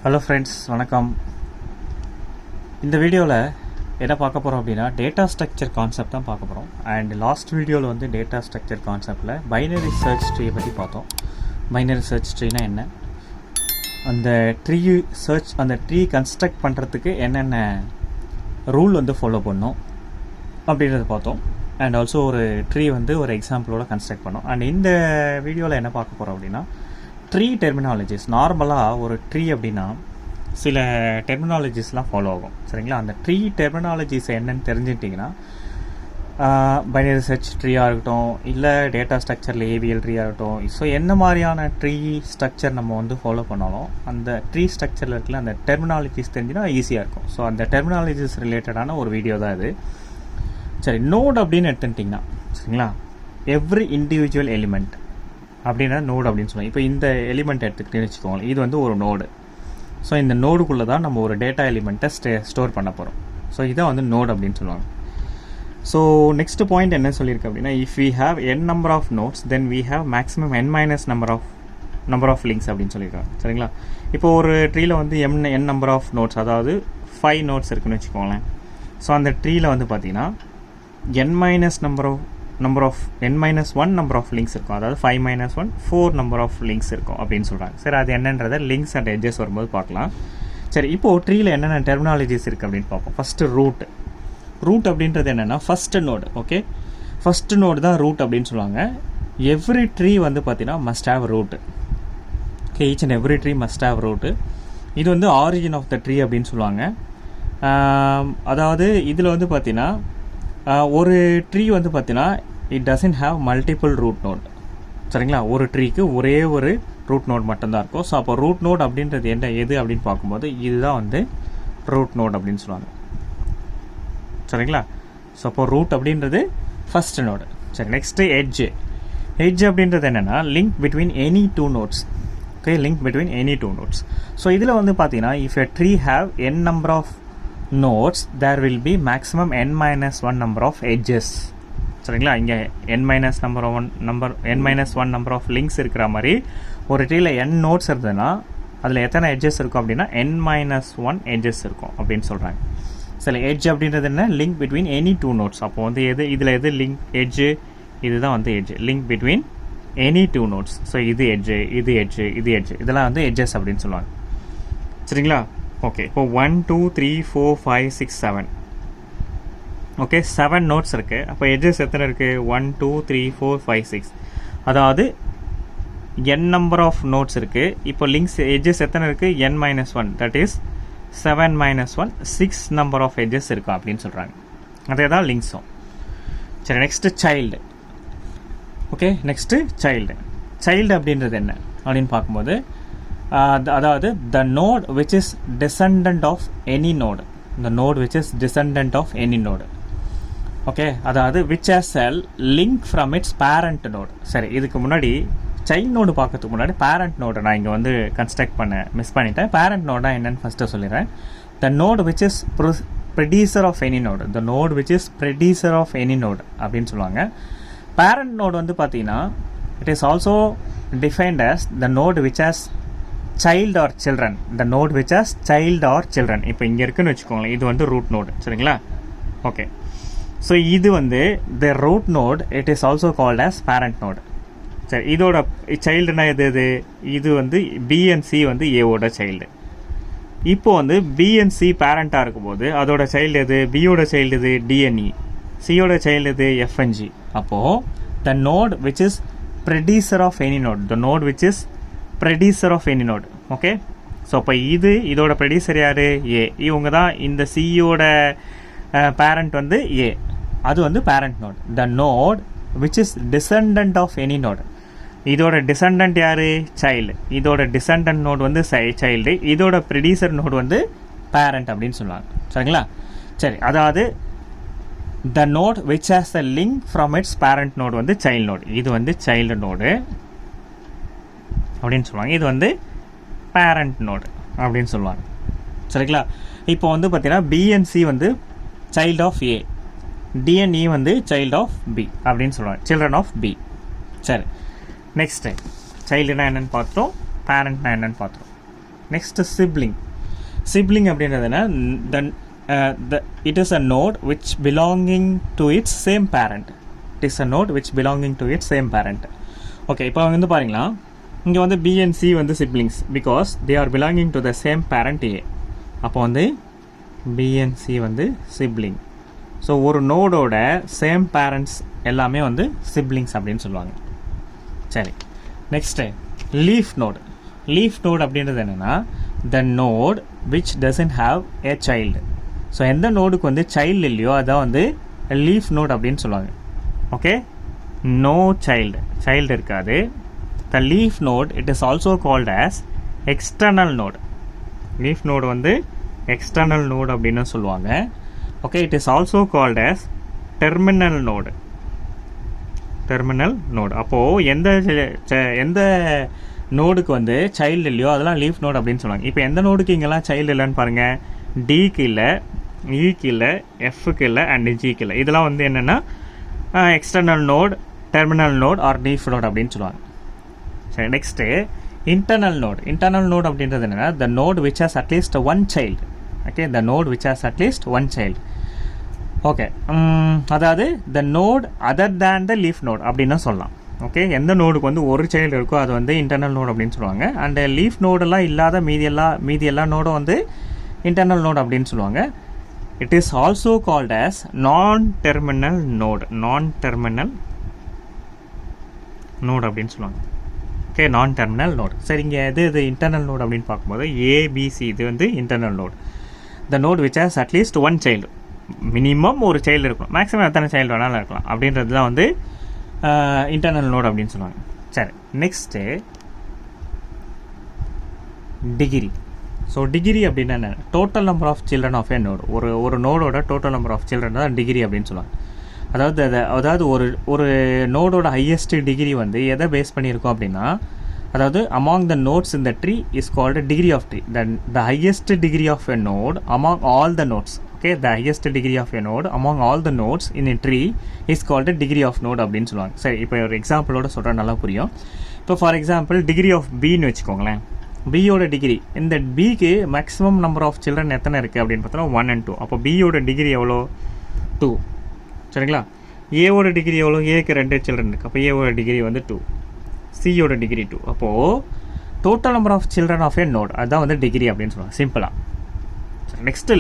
Hello friends, வணக்கம். இந்த வீடியோவில் என்ன பார்க்க போகிறோம் அப்படின்னா டேட்டா ஸ்ட்ரக்சர் கான்செப்ட் தான் பார்க்க போகிறோம். அண்ட் லாஸ்ட் வீடியோவில் வந்து டேட்டா ஸ்ட்ரக்சர் கான்செப்டில் பைனரி சர்ச் ட்ரீயை பற்றி பார்த்தோம். பைனரி சர்ச் ட்ரீனா என்ன, அந்த ட்ரீ கன்ஸ்ட்ரக்ட் பண்ணுறதுக்கு என்னென்ன ரூல் வந்து ஃபாலோ பண்ணோம் அப்படின்றத பார்த்தோம். அண்ட் ஆல்சோ ஒரு ட்ரீ வந்து ஒரு எக்ஸாம்பிளோட கன்ஸ்ட்ரக்ட் பண்ணோம். அண்ட் இந்த வீடியோவில் என்ன பார்க்க போகிறோம் அப்படின்னா ட்ரீ டெர்மினாலஜிஸ். நார்மலாக ஒரு ட்ரீ அப்படின்னா சில டெர்மினாலஜிஸ்லாம் ஃபாலோ ஆகும், சரிங்களா? அந்த ட்ரீ டெர்மினாலஜிஸ் என்னன்னு தெரிஞ்சுட்டிங்கன்னா பைனரி சர்ச் ட்ரீயாக இருக்கட்டும், இல்லை டேட்டா ஸ்ட்ரக்சரில் ஏவிஎல் ட்ரீயாக இருக்கட்டும், ஸோ என்ன மாதிரியான ட்ரீ ஸ்ட்ரக்சர் நம்ம வந்து ஃபாலோ பண்ணாலும் அந்த ட்ரீ ஸ்ட்ரக்சரில் இருக்கிற அந்த டெர்மினாலஜிஸ் தெரிஞ்சுன்னா ஈஸியாக இருக்கும். ஸோ அந்த டெர்மினாலஜிஸ் ரிலேட்டடான ஒரு வீடியோ தான் இது. சரி, நோட் அப்படின்னு எடுத்துட்டிங்கன்னா, சரிங்களா, எவ்ரி இண்டிவிஜுவல் எலிமெண்ட் அப்படின்னா நோடு அப்படின்னு சொல்லுவாங்க. இப்போ இந்த எலிமெண்ட் எடுத்துக்கிட்டேன்னு வச்சுக்கோங்க, இது வந்து ஒரு நோடு. ஸோ இந்த நோடுக்குள்ளே தான் நம்ம ஒரு டேட்டா எலிமெண்ட்டை ஸ்டோர் பண்ண போகிறோம். ஸோ இதான் வந்து நோடு அப்படின்னு சொல்லுவாங்க. ஸோ நெக்ஸ்ட் பாயிண்ட் என்ன சொல்லியிருக்கு அப்படின்னா, if we have n number of nodes then we have maximum n- number of links அப்படின்னு சொல்லியிருக்காங்க, சரிங்களா? இப்போ ஒரு ட்ரீயில் வந்து n நம்பர் ஆஃப் நோட்ஸ், அதாவது 5 நோட்ஸ் இருக்குன்னு வச்சுக்கோங்களேன். ஸோ அந்த ட்ரீயில் வந்து பார்த்தீங்கன்னா number of number of links இருக்கும், அதாவது 5 - 1 4 நம்பர் ஆஃப் லிங்க்ஸ் இருக்கும் அப்படின்னு சொல்கிறாங்க. சரி, அது என்னன்றதை லிங்க்ஸ் அண்ட் எட்ஜஸ் வரும்போது பார்க்கலாம். சரி, இப்போது ட்ரீயில் என்னென்ன டெர்மினாலஜிஸ் இருக்குது அப்படின்னு பார்ப்போம். ஃபஸ்ட்டு ரூட் அப்படின்றது என்னென்னா first node. Okay, first node தான் ரூட் அப்படின்னு சொல்லுவாங்க. எவ்ரி ட்ரீ வந்து பார்த்தீங்கன்னா must have root. Okay, each and every tree must have root. இது வந்து ஆரிஜின் ஆஃப் த ட்ரீ அப்படின்னு சொல்லுவாங்க. அதாவது இதில் வந்து பார்த்தீங்கன்னா ஒரு ட்ரீ வந்து பார்த்தீங்கன்னா it doesn't have multiple root node, சரிங்களா? ஒரு ட்ரீக்கு ஒரே ஒரு ரூட் நோட் மட்டும்தான் இருக்கும். ஸோ அப்போ ரூட் நோட் அப்படின்றது எது அப்படின்னு பார்க்கும்போது இதுதான் வந்து ரூட் நோட் அப்படின்னு சொல்லுவாங்க, சரிங்களா? ஸோ அப்போ ரூட் அப்படின்றது ஃபஸ்ட் நோடு. சரி, நெக்ஸ்ட்டு எட்ஜ் அப்படின்றது என்னென்னா link between any two nodes. Okay, link between any two nodes. So இதில் வந்து பார்த்தீங்கன்னா if a tree have n number of nodes there will be maximum n - 1 number of edges, சரிங்களா? இங்கே n - 1 number of links இருக்கிற மாதிரி ஒரு ட்ரீயில் n notes இருந்ததுன்னா அதில் எத்தனை எட்ஜஸ் இருக்கும் அப்படின்னா n - 1 எட்ஜஸ் இருக்கும் அப்படின்னு சொல்கிறாங்க. சரி, எட்ஜ் அப்படின்றது என்ன, link between any two nodes. அப்போ வந்து எது லிங்க் எட்ஜு, இதுதான் வந்து edge, link between any two nodes. So இது எட்ஜு இதெல்லாம் வந்து எட்ஜஸ் அப்படின்னு சொல்லுவாங்க, சரிங்களா? ஓகே, இப்போ 1 2 3 4 5 6 7. ஓகே, 7 நோட்ஸ் இருக்குது. அப்போ எட்ஜஸ் எத்தனை இருக்குது? 1 2 3 4 5 6. அதாவது n நம்பர் ஆஃப் நோட்ஸ் இருக்குது. இப்போ லிங்க்ஸ் எட்ஜஸ் எத்தனை இருக்குது? n - 1, that is 7 - 1 6 number of edges இருக்குது அப்படின்னு சொல்கிறாங்க. அதே தான் லிங்க்ஸும். சரி, next child. Okay, next child அப்படின்றது என்ன அப்படின்னு பார்க்கும்போது அதாவது the node which is descendant of any node. Okay, அதாவது which has a link from its parent node. சரி, இதுக்கு முன்னாடி சைல்ட் நோடு பார்க்கறதுக்கு முன்னாடி பேரண்ட் நோடு நான் இங்கே வந்து கன்ஸ்ட்ரக்ட் மிஸ் பண்ணிட்டேன். பேரண்ட் நோடா என்னன்னு ஃபஸ்ட்டு சொல்லிடுறேன். the node which is predecessor of any node. அப்படின்னு சொல்லுவாங்க. பேரண்ட் நோடு வந்து பார்த்தீங்கன்னா it is also defined as the node which has child or children. இப்போ இங்கே இருக்குன்னு வச்சுக்கோங்களேன், இது வந்து ரூட் நோடு, சரிங்களா? ஓகே, ஸோ இது வந்து the root node, it is also called as parent node. சரி, இதோட சைல்டுனா இது வந்து பிஎன்சி வந்து ஏவோட சைல்டு. இப்போ வந்து பிஎன்சி பேரண்ட்டாக இருக்கும்போது அதோட சைல்டு பியோட சைல்டு டிஎன்இ, சியோட சைல்டு எஃப்என்ஜி. அப்போது the node which is predecessor of any node. Okay, so அப்போ இதோட ப்ரெடியூசர் யார்? ஏ. இவங்க தான் இந்த சியோட பேரண்ட் வந்து ஏ, அது வந்து parent node. The node which is descendant of any node. இதோட டிசெண்டன்ட் யார்? சைல்டு. இதோட டிசெண்டன்ட் நோட் வந்து சைல்டு. இதோட ப்ரெடியூசர் நோட் வந்து பேரண்ட் அப்படின்னு சொல்லுவாங்க, சரிங்களா? சரி, அதாவது the node which has the link from its parent node வந்து சைல்டு நோட். இது வந்து சைல்டு நோடு அப்படின்னு சொல்லுவாங்க. இது வந்து பேரண்ட் நோடு அப்படின்னு சொல்லுவாங்க, சரிங்களா? இப்போ வந்து பார்த்தீங்கன்னா பிஎன்சி வந்து சைல்டு ஆஃப் ஏ, டிஎன்இ வந்து சைல்டு ஆஃப் பி அப்படின்னு சொல்லுவாங்க, சில்ட்ரன் ஆஃப் பி. சரி, நெக்ஸ்ட்டு சைல்டுனா என்னென்னு பார்த்தோம், பேரண்ட்னா என்னென்னு பார்த்தோம். நெக்ஸ்ட் சிப்ளிங் அப்படின்றதுனா it is a node which belonging to its same parent. It is a node which belonging to its same parent. Okay, இப்போ வந்து பாருங்களா, இங்கே வந்து B and C வந்து siblings because they are belonging to the same parent A. அப்போ வந்து B and C வந்து sibling. So ஒரு நோடோட சேம் பேரண்ட்ஸ் எல்லாமே வந்து சிப்ளிங்ஸ் அப்படின்னு சொல்லுவாங்க. சரி, நெக்ஸ்ட்டு லீஃப் நோட் அப்படின்றது என்னென்னா the node which doesn't have a child. So எந்த நோடுக்கு வந்து சைல்டு இல்லையோ அதான் வந்து லீஃப் நோட் அப்படின்னு சொல்லுவாங்க. ஓகே, நோ சைல்டு இருக்காது. The leaf node it is also called as external node. Leaf node வந்து எக்ஸ்டர்னல் நோட் அப்படின்னு சொல்லுவாங்க. Okay, it is also called as terminal node. அப்போது எந்த நோடுக்கு வந்து சைல்டு இல்லையோ அதெல்லாம் லீஃப் நோட் அப்படின்னு சொல்லுவாங்க. இப்போ எந்த நோடுக்கு இங்கெல்லாம் சைல்டு இல்லைன்னு பாருங்கள். டிக்கு இல்லை, இக்கு இல்லை, எஃப்க்கு இல்லை, அண்ட் ஜிக்கு இல்லை. இதெல்லாம் வந்து என்னென்னா external node, terminal node or leaf node அப்படின்னு சொல்லுவாங்க. சரி, நெக்ஸ்ட்டு இன்டர்னல் நோட் அப்படின்றது என்னென்னா the node which has at least one child. Okay, the node which has at least one child. Okay, அதாவது the node other than the leaf node அப்படின்னு சொல்லலாம். Okay, எந்த நோடுக்கு வந்து ஒரு சைல்டு இருக்கோ அது வந்து இன்டர்னல் நோட் அப்படின்னு சொல்லுவாங்க. அண்ட் லீஃப் நோடெல்லாம் இல்லாத மீதி எல்லா நோடும் வந்து இன்டர்னல் நோட் அப்படின்னு சொல்லுவாங்க. It is also called as நான் டெர்மினல் நோட் அப்படின்னு சொல்லுவாங்க. ஓகே, நான் டெர்மினல் நோட். சரி, இங்கே இது இன்டர்னல் நோட் அப்படின்னு பார்க்கும்போது ஏபிசி இது வந்து internal node. The node which has at least one child, minimum ஒரு சைல்டு இருக்கணும், மேக்ஸிமம் எத்தனை சைல்டு வேணாலும் இருக்கலாம் அப்படின்றது தான் வந்து இன்டர்னல் நோட் அப்படின்னு சொல்லுவாங்க. சரி, நெக்ஸ்ட்டு டிகிரி. ஸோ டிகிரி அப்படின்னா என்ன? Total number of children of a node. ஒரு நோடோட டோட்டல் நம்பர் ஆஃப் சில்ட்ரன் தான் டிகிரி அப்படின்னு சொல்லுவாங்க. அதாவது ஒரு நோடோட ஹையஸ்ட் டிகிரி வந்து எதை பேஸ் பண்ணியிருக்கோம் அப்படின்னா, அதாவது among the nodes in the tree is called degree of tree. The highest degree of a node among all the nodes. Okay, the highest degree of a node among all the nodes in a tree is called degree of node அப்படின்னு சொல்லுவாங்க. சரி, இப்போ ஒரு எக்ஸாம்பிளோட சொல்கிறேன், நல்லா புரியும். இப்போ for example degree of பின்னு வச்சுக்கோங்களேன். பியோட டிகிரி, இந்த பிக்கு மேக்ஸிமம் நம்பர் ஆஃப் சில்ட்ரன் எத்தனை இருக்குது அப்படின்னு பார்த்தோன்னா 1 and 2. அப்போ பியோட டிகிரி எவ்வளோ? 2. சரிங்களா? ஏவோட டிகிரி எவ்வளோ? ஏக்கு 2 சில்ட்ரன் இருக்குது. அப்போ ஏவோட டிகிரி வந்து 2. சியோட டிகிரி 2. அப்போது total number of children of a node அதுதான் வந்து டிகிரி அப்படின்னு சொல்லுவாங்க, சிம்பிளாக. சரி, நெக்ஸ்ட்டு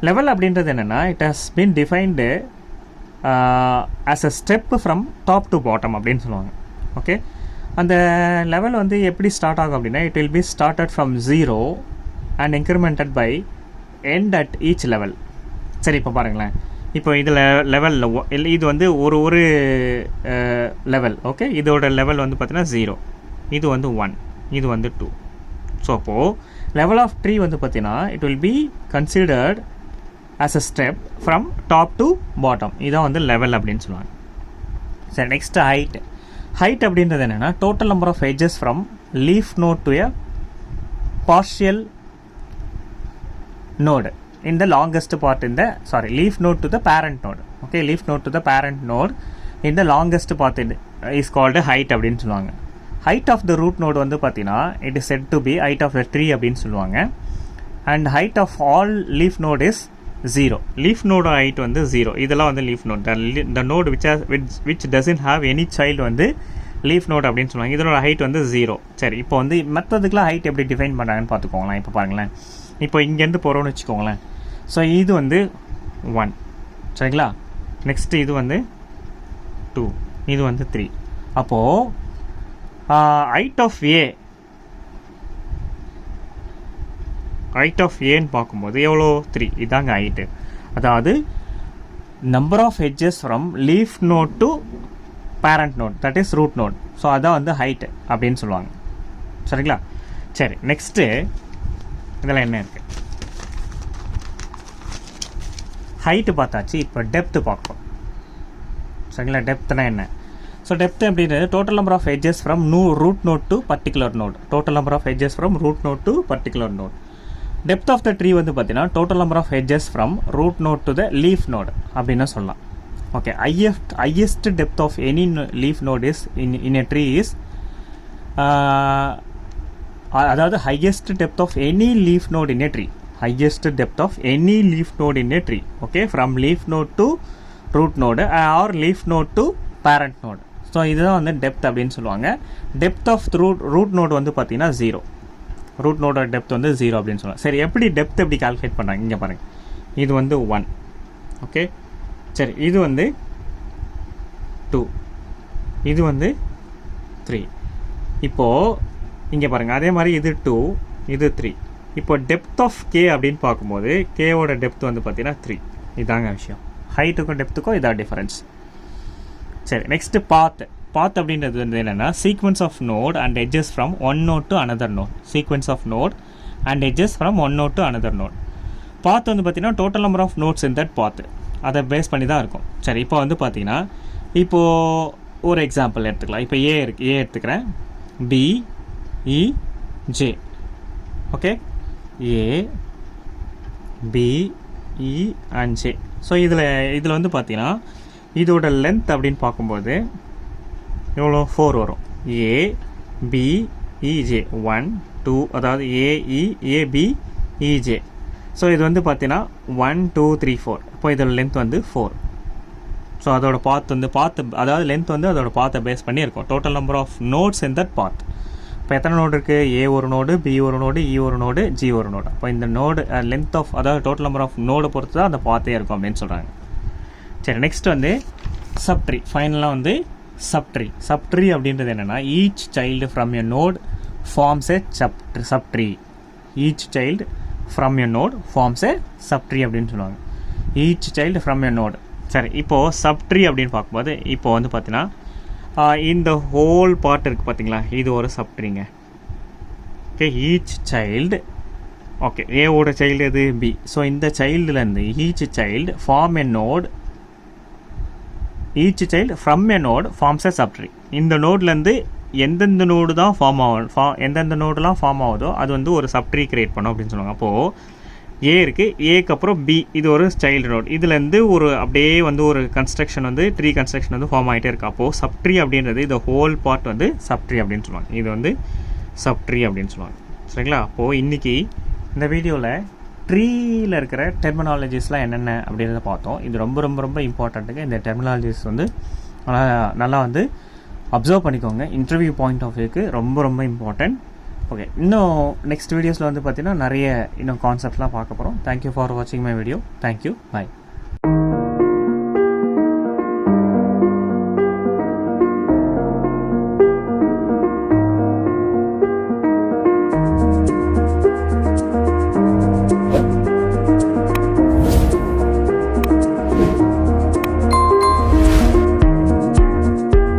லெவல் அப்படின்றது என்னென்னா it has been defined as a step from top to bottom அப்படின்னு சொல்லுவாங்க. ஓகே, அந்த லெவல் வந்து எப்படி ஸ்டார்ட் ஆகும் அப்படின்னா it will be started from 0 and incremented by end at each level. சரி, இப்போ பாருங்களேன், இப்போ இதில் லெவலில் இது வந்து ஒரு லெவல். ஓகே, இதோட லெவல் வந்து பார்த்தீங்கன்னா 0, இது வந்து 1, இது வந்து 2. ஸோ அப்போது லெவல் ஆஃப் ட்ரீ வந்து பார்த்தீங்கன்னா it will be considered as a step from top to bottom. இதான் வந்து லெவல் அப்படின்னு சொல்லுவாங்க. சரி, நெக்ஸ்ட்டு ஹைட் அப்படின்றது என்னென்னா total number of edges from leaf node to a partial node in the longest part leaf node to the parent node. Okay, leaf node to the parent node in the longest path is called height அப்படின்னு சொல்லுவாங்க. height of the root node வந்து பார்த்தீங்கன்னா it is said to be height of the tree அப்படின்னு சொல்லுவாங்க. and height of all leaf node is 0. leaf node height வந்து 0. இதெல்லாம் வந்து leaf node. the node which doesn't have any child வந்து leaf node அப்படின்னு சொல்லுவாங்க. இதனோட height வந்து 0. சரி, இப்போ வந்து மற்றதுக்குலாம் height எப்படி டிஃபைன் பண்ணுறாங்கன்னு பார்த்துக்கோங்களேன். இப்போ பாருங்களேன், இப்போ இங்கேருந்து போகிறோன்னு வச்சுக்கோங்களேன். ஸோ இது வந்து 1. சரிங்களா? நெக்ஸ்ட்டு இது வந்து 2, இது வந்து 3. அப்போது ஹைட் ஆஃப் ஏன்னு பார்க்கும்போது எவ்வளோ? 3. இதாங்க ஹைட்டு. அதாவது number of edges from leaf node to parent node, that is root node. So அதான் வந்து ஹைட்டு அப்படின்னு சொல்லுவாங்க. சரிங்களா? சரி, நெக்ஸ்ட்டு இதெல்லாம் என்ன இருக்குது? ஹைட்டு பார்த்தாச்சு. இப்போ டெப்த்து பார்ப்போம். சரிங்களா? டெப்த்னா என்ன? ஸோ டெப்த் அப்படின்றது total number of edges from root node to particular node. Total number of edges from root node to particular node. Depth of the tree வந்து பார்த்தீங்கன்னா total number of edges from root node to the leaf node அப்படின்னு சொல்லலாம். Okay, highest depth of any leaf node is in a tree is அதாவது highest depth of any leaf node in a tree. Highest depth of any leaf node in a tree. Okay, from leaf node to root node or leaf node to parent node. So இதுதான் வந்து depth அப்படின்னு சொல்லுவாங்க. Depth of root node வந்து பார்த்தீங்கன்னா 0. Root நோடோட depth வந்து 0 அப்படின்னு சொல்லுவாங்க. சரி, எப்படி டெப்த் எப்படி கால்குலேட் பண்ணுறாங்க இங்கே பாருங்கள். இது வந்து 1. ஓகே, சரி, இது வந்து 2, இது வந்து 3. இப்போது இங்கே பாருங்கள், அதே மாதிரி இது 2, இது 3. இப்போ டெப்த் ஆஃப் கே அப்படின்னு பார்க்கும்போது கேவோட டெப்த் வந்து பார்த்தீங்கன்னா 3. இதாங்க விஷயம். ஹைட்டுக்கும் டெப்த்துக்கும் இதான் டிஃபரன்ஸ். சரி, நெக்ஸ்ட்டு பாத் அப்படின்றது வந்து என்னென்னா sequence of node and edges from one node to another node. Sequence of node and edges from one node to another node. Path வந்து பார்த்தீங்கன்னா total number of nodes in that path, அதை base பண்ணி தான் இருக்கும். சரி, இப்போ வந்து பார்த்தீங்கன்னா இப்போது ஒரு எக்ஸாம்பிள் எடுத்துக்கலாம். இப்போ ஏ எடுத்துக்கிறேன். B E J. Okay, A B E and J. So இதில் வந்து பார்த்தீங்கன்னா இதோட லென்த் அப்படின்னு பார்க்கும்போது எவ்வளோ 4 வரும். ஏ பி இ ஜே 1 2, அதாவது ஏபி இஜே. ஸோ இது வந்து பார்த்தீங்கன்னா 1 2 3 4. இப்போ இதோட லென்த் வந்து 4. ஸோ அதோட பாத் அதாவது லென்த் வந்து அதோட பாத்தை பேஸ் பண்ணி இருக்கும். Total number of nodes in that path. இப்போ எத்தனை நோடு இருக்குது? ஏ ஒரு நோடு, பி ஒரு நோடு, இ ஒரு நோடு, ஜி ஒரு நோடு. அப்போ இந்த நோடு லென்த் ஆஃப் அதாவது டோட்டல் நம்பர் ஆஃப் நோடை பொறுத்து தான் அந்த பாத்தே இருக்கும் அப்படின்னு சொல்கிறாங்க. சரி, நெக்ஸ்ட் வந்து சப்ட்ரீ. ஃபைனலாக வந்து சப்ட்ரீ அப்படின்றது என்னென்னா each child from a node forms a subtree. Each child from a node forms a subtree அப்படின்னு சொல்லுவாங்க. Each child from a node. சரி, இப்போது சப்ட்ரீ அப்படின்னு பார்க்கும்போது இப்போ வந்து பார்த்தீங்கன்னா இந்த ஹோல் பார்ட் இருக்குது பார்த்தீங்களா, இது ஒரு சப்ட்ரீங்க. Okay, each child. ஓகே, ஏவோட சைல்டு எது? பி. ஸோ இந்த சைல்டுலேருந்து each child form a node. Each child from a node forms a subtree. இந்த நோட்லேருந்து எந்தெந்த நோடு தான் எந்தெந்த நோடுலாம் ஃபார்ம் ஆகுதோ அது வந்து ஒரு சப்ட்ரீ கிரியேட் பண்ணும் அப்படின்னு சொல்லுவாங்க. அப்போது ஏ இருக்குது, ஏக்கு அப்புறம் பி, இது ஒரு சைல்டு நோட். இதுலேருந்து ஒரு அப்படியே வந்து ஒரு கன்ஸ்ட்ரக்ஷன் வந்து ட்ரீ கன்ஸ்ட்ரக்ஷன் வந்து ஃபார்ம் ஆகிட்டே இருக்குது. அப்போது சப்ட்ரீ அப்படின்றது இந்த ஹோல் பார்ட் வந்து சப்ட்ரீ அப்படின்னு சொல்லுவாங்க. இது வந்து சப்ட்ரீ அப்படின்னு சொல்லுவாங்க. சரிங்களா? அப்போது இன்றைக்கி இந்த வீடியோவில் ட்ரீயில் இருக்கிற டெர்மினாலஜிஸ்லாம் என்னென்ன அப்படின்றத பார்த்தோம். இது ரொம்ப ரொம்ப ரொம்ப இம்பார்ட்டண்ட்டுங்க. இந்த டெர்மினாலஜிஸ் வந்து நல்லா வந்து அப்சர்வ் பண்ணிக்கோங்க. இன்டர்வியூ பாயிண்ட் ஆஃப் வியூக்கு ரொம்ப ரொம்ப இம்பார்ட்டன்ட். ஓகே, இன்னும் நெக்ஸ்ட் வீடியோஸில் வந்து பார்த்தீங்கன்னா நிறைய இன்னும் கான்செப்ட்லாம் பார்க்க போகிறோம். தேங்க்யூ ஃபார் வாட்சிங் மை வீடியோ. Thank you, by.